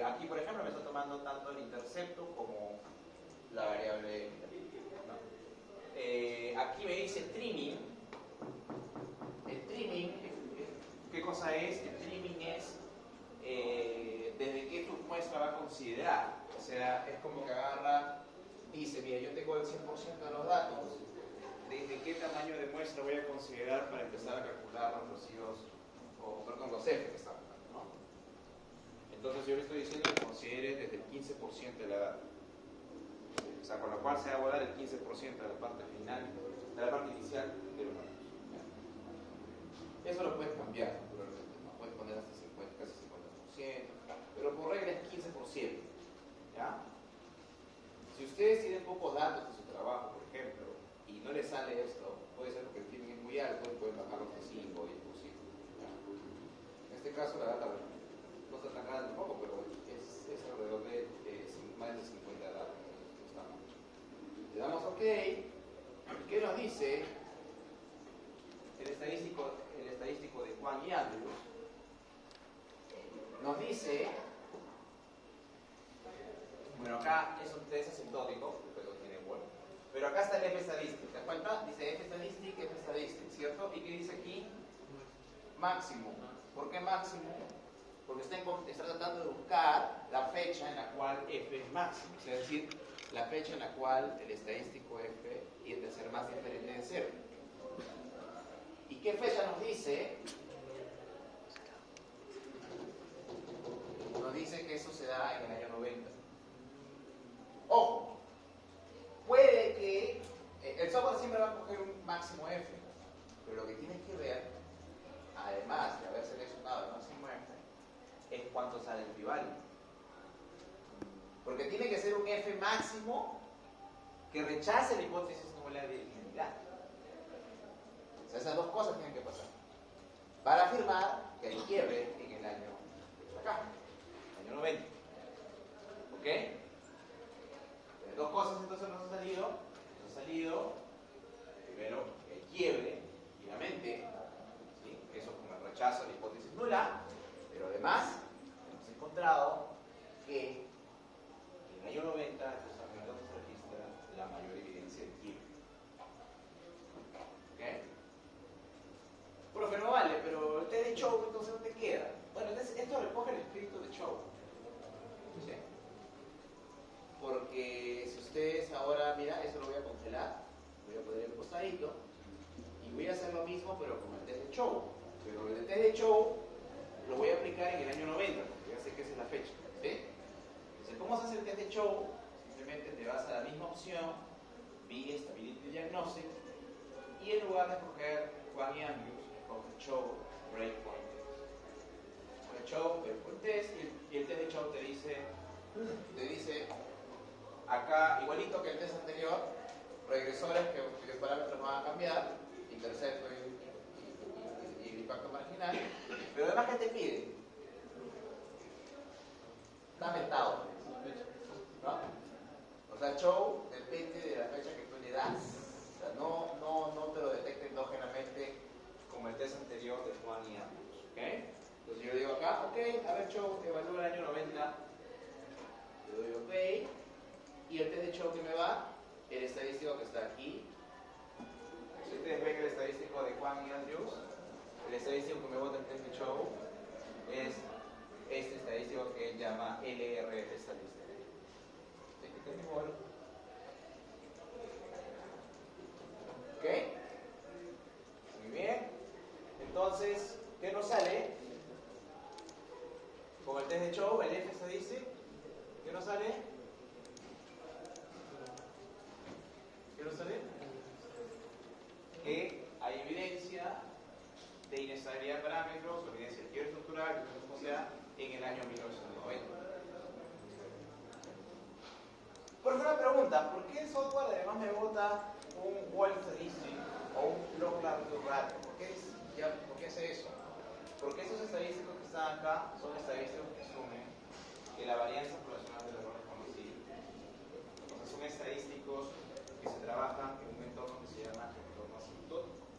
Aquí, por ejemplo, me está tomando tanto el intercepto como la variable. Aquí me dice trimming. El trimming, ¿qué cosa es? El trimming es desde qué tu muestra va a considerar. O sea, es como que agarra, dice, mira, yo tengo el 100% de los datos, ¿desde qué tamaño de muestra voy a considerar para empezar a calcular los residuos, o perdón, los F que están dando, ¿no? Entonces yo le estoy diciendo que considere desde el 15% de la data. O sea, con lo cual se va a volar el 15% de la parte final, de la parte inicial de los datos. Eso lo puedes cambiar, naturalmente, ¿no? Puedes poner hasta 50, casi 50%, pero por regla es 15%. ¿Ya? Si ustedes tienen pocos datos de su trabajo, por ejemplo, y no les sale esto, puede ser porque el tienen es muy alto y pueden bajarlo hasta 5 o 10%. ¿Ya? En este caso la data no está tan grande tampoco, pero es alrededor de más de 50 datos. Le damos OK. ¿Qué nos dice el estadístico de Juan y Andrews? Nos dice, bueno, acá es un test asintótico, pero tiene bueno. Pero acá está el F statistic, ¿te das cuenta? Dice F statistic, ¿cierto? ¿Y qué dice aquí? Máximo. ¿Por qué máximo? Porque está tratando de buscar la fecha en la cual F es máximo, es decir, la fecha en la cual el estadístico F tiende a ser más diferente de 0. ¿Y qué fecha nos dice? Nos dice que eso se da en el año 90. Ojo, puede que el software siempre va a coger un máximo F, pero lo que tienes que ver, además de haber seleccionado el máximo F, es cuánto sale el equivalente. Porque tiene que ser un F máximo que rechace la hipótesis nular de identidad. O sea, esas dos cosas tienen que pasar para afirmar que hay quiebre en el año acá, año 90. ¿Ok? Dos cosas entonces nos han salido. Nos ha salido, primero, el quiebre, finalmente, ¿sí? Eso con el rechazo de la hipótesis nula, pero además hemos encontrado que en el año 90 justamente se registra la mayor evidencia de quiebre. ¿Ok? Profe, no vale, pero el test de Chow, entonces ¿dónde queda? Bueno, entonces esto recoge el escrito de Chow. ¿Sí? Porque si ustedes ahora, mira, eso lo voy a congelar, voy a poner el costadito y voy a hacer lo mismo pero con el test de Chow. Pero el test de Chow lo voy a aplicar en el año 90, porque ya sé que esa es la fecha. ¿Sí? Entonces, ¿cómo se hace el test de Chow? Simplemente te vas a la misma opción, B Stability Diagnostic, y en lugar de escoger Juan y Andrews, escoge Chow Breakpoint Test. Escoge Chow Breakpoint Test y el test de Chow te dice acá, igualito que el test anterior, regresores cuyos parámetros van a cambiar, intercepto y el impacto marginal, pero además, ¿qué te pide? Dame estado, ¿no? O sea, Chow depende de la fecha que tú le das. O sea, no te lo detecta endógenamente como el test anterior de Juan y Andrews. ¿Ok? Entonces yo digo acá, ok, a ver Chow, evalúa el año 90. Le doy OK. Y el test de Chow que me va, el estadístico que está aquí. Si ustedes ven el estadístico de Juan y Andrews, el estadístico que me bota el test de Chow es este estadístico que él llama LRF estadístico. ¿Ok? Muy bien. Con el test de Chow, el F se dice, ¿qué nos sale? ¿Qué nos sale? Que hay evidencia de inestabilidad de parámetros, o evidencia de quiebre estructural, o sea, en el año 1990. Por una pregunta, ¿por qué el software además me bota un Wolf Statistic o un log largo ratio? ¿Por qué hace eso? Porque esos estadísticos que están acá son estadísticos que asumen que la varianza poblacional del error es conocida. O sea, son estadísticos que se trabajan en un entorno que se llama entorno asintótico.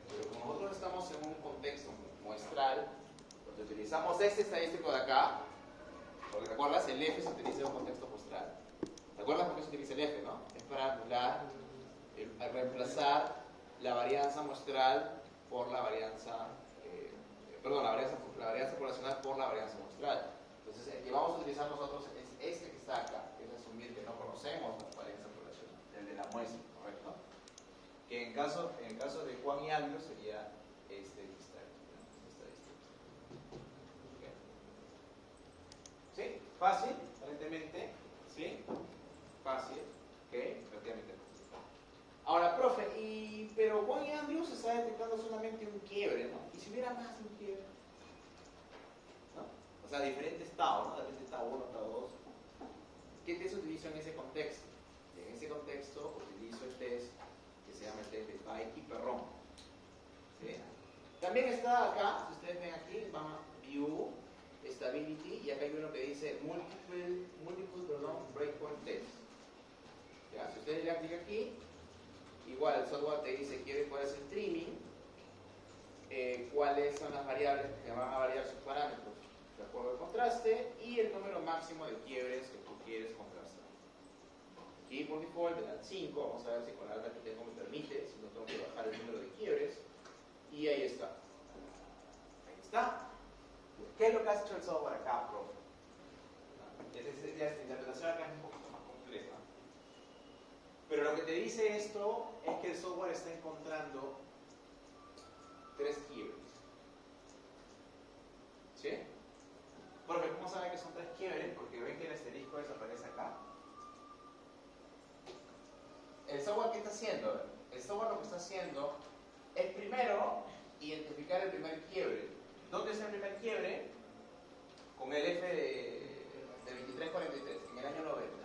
Pero como nosotros estamos en un contexto muestral, donde utilizamos este estadístico de acá, porque te acuerdas, el F se utiliza en un contexto muestral. ¿Te acuerdas por qué se utiliza el F, no? Es para anular, reemplazar la varianza muestral por la varianza, la varianza poblacional por la varianza muestral. Entonces, el que vamos a utilizar nosotros es este que está acá, que es asumir que no conocemos la varianza poblacional, el de la muestra, ¿correcto? Que en el caso de Juan y Álvaro sería este que está aquí. ¿Okay? ¿Sí? ¿Fácil? Aparentemente. ¿Sí? Fácil. ¿Ok? Relativamente fácil. Ahora, profe, pero Juan y Andrews está detectando solamente un quiebre, ¿no? ¿Y si hubiera más de un quiebre? ¿No? O sea, diferentes estados, ¿no? De repente estado 1, estado 2. ¿Qué test utilizo en ese contexto? En ese contexto utilizo el test que se llama el test de Pike y Perron. ¿Sí? También está acá, si ustedes ven aquí, se llama View, Stability, y acá hay uno que dice Multiple Breakpoint Test. ¿Ya? Si ustedes le dan clic aquí, igual el software te dice cuál es el trimming, cuáles son las variables que van a variar sus parámetros de acuerdo al contraste y el número máximo de quiebres que tú quieres contrastar. Y por default me dan 5, vamos a ver si con la alta que tengo me permite, si no tengo que bajar el número de quiebres, y ahí está. Ahí está. ¿Qué es lo que ha hecho el software acá, profe? La interpretación acá es un poquito más compleja. Pero lo que te dice esto es que el software está encontrando 3 quiebres. ¿Sí? Porque ¿cómo sabe que son 3 quiebres? Porque ven que el asterisco desaparece acá. ¿El software qué está haciendo? El software lo que está haciendo es primero identificar el primer quiebre. ¿Dónde está el primer quiebre? Con el F de 2343, en el año 90.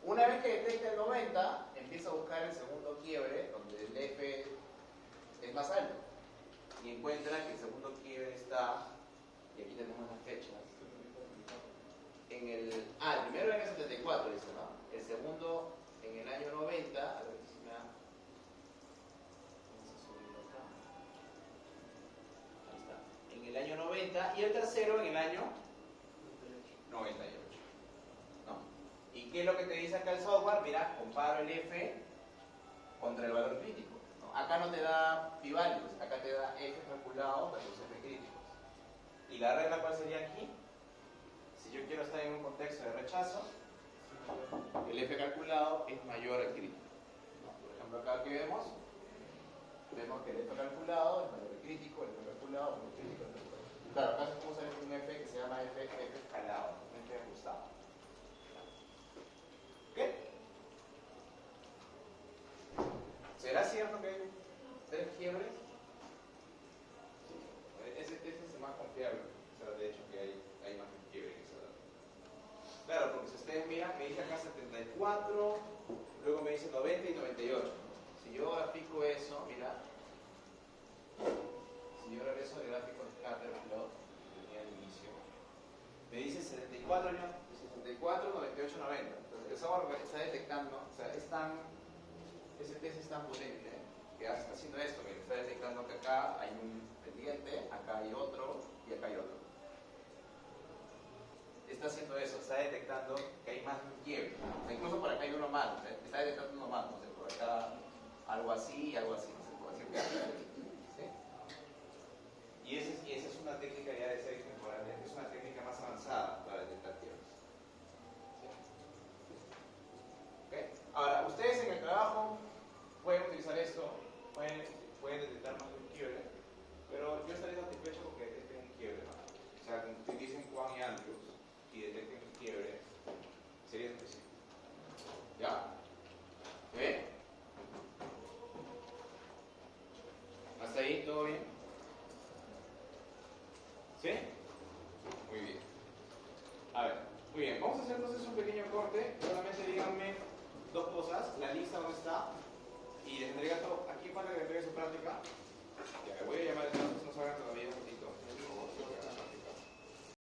Una vez que detecta el 90, empieza a buscar el segundo quiebre, donde el F es más alto. Y encuentra que el segundo quiebre está, y aquí tenemos las fechas, en el primero en el 74, dice, ¿no? El segundo en el año 90, a ver si me da. Vamos a subirlo acá. Ahí está. En el año 90, y el tercero en el año 98. ¿No? ¿Y qué es lo que te dice acá el software? Mira, comparo el F contra el valor crítico. ¿No? Acá no te da p-values, acá te da F calculado versus F críticos. ¿Y la regla cuál sería aquí? Si yo quiero estar en un contexto de rechazo, el F calculado es mayor al crítico. ¿No? Por ejemplo, acá que vemos que el F calculado es mayor al crítico, el F calculado es mayor al crítico. Claro, acá estamos en un F que se llama F escalado, un F ajustado. ¿Ok? ¿Será cierto que hay 3 quiebres? Sí. Ese es el más confiable. O sea, de hecho que hay más de un quiebre en esa data. Claro, porque si ustedes miran, me dice acá 74, luego me dice 90 y 98. Si yo grafico eso, mira, si yo regreso al gráfico de Scatterplot que tenía al inicio, me dice 74, 98, 90. Entonces el software está detectando, o sea, ese test es tan potente que está haciendo esto, que está detectando que acá hay un pendiente, acá hay otro y acá hay otro. Está haciendo eso, está detectando que hay más de un quiebre. O sea, incluso por acá hay uno más, está detectando uno más, no sé, por acá algo así y algo así, no sé, por decir ¿sí? Y esa es una técnica ya de serie temporal, es una técnica más avanzada para detectar quiebres. ¿Sí? ¿Okay? Ahora, ustedes en el trabajo pueden utilizar esto, pueden detectar más de un quiebre, pero yo estaré satisfecho porque detecten un quiebre, ¿no? O sea, utilicen Muy bien, vamos a hacer entonces un pequeño corte. Solamente díganme dos cosas. La lista dónde está. Y les entrega todo. ¿A quién para que le entregue su práctica? Ya, le voy a llamar entonces, no salgan todavía.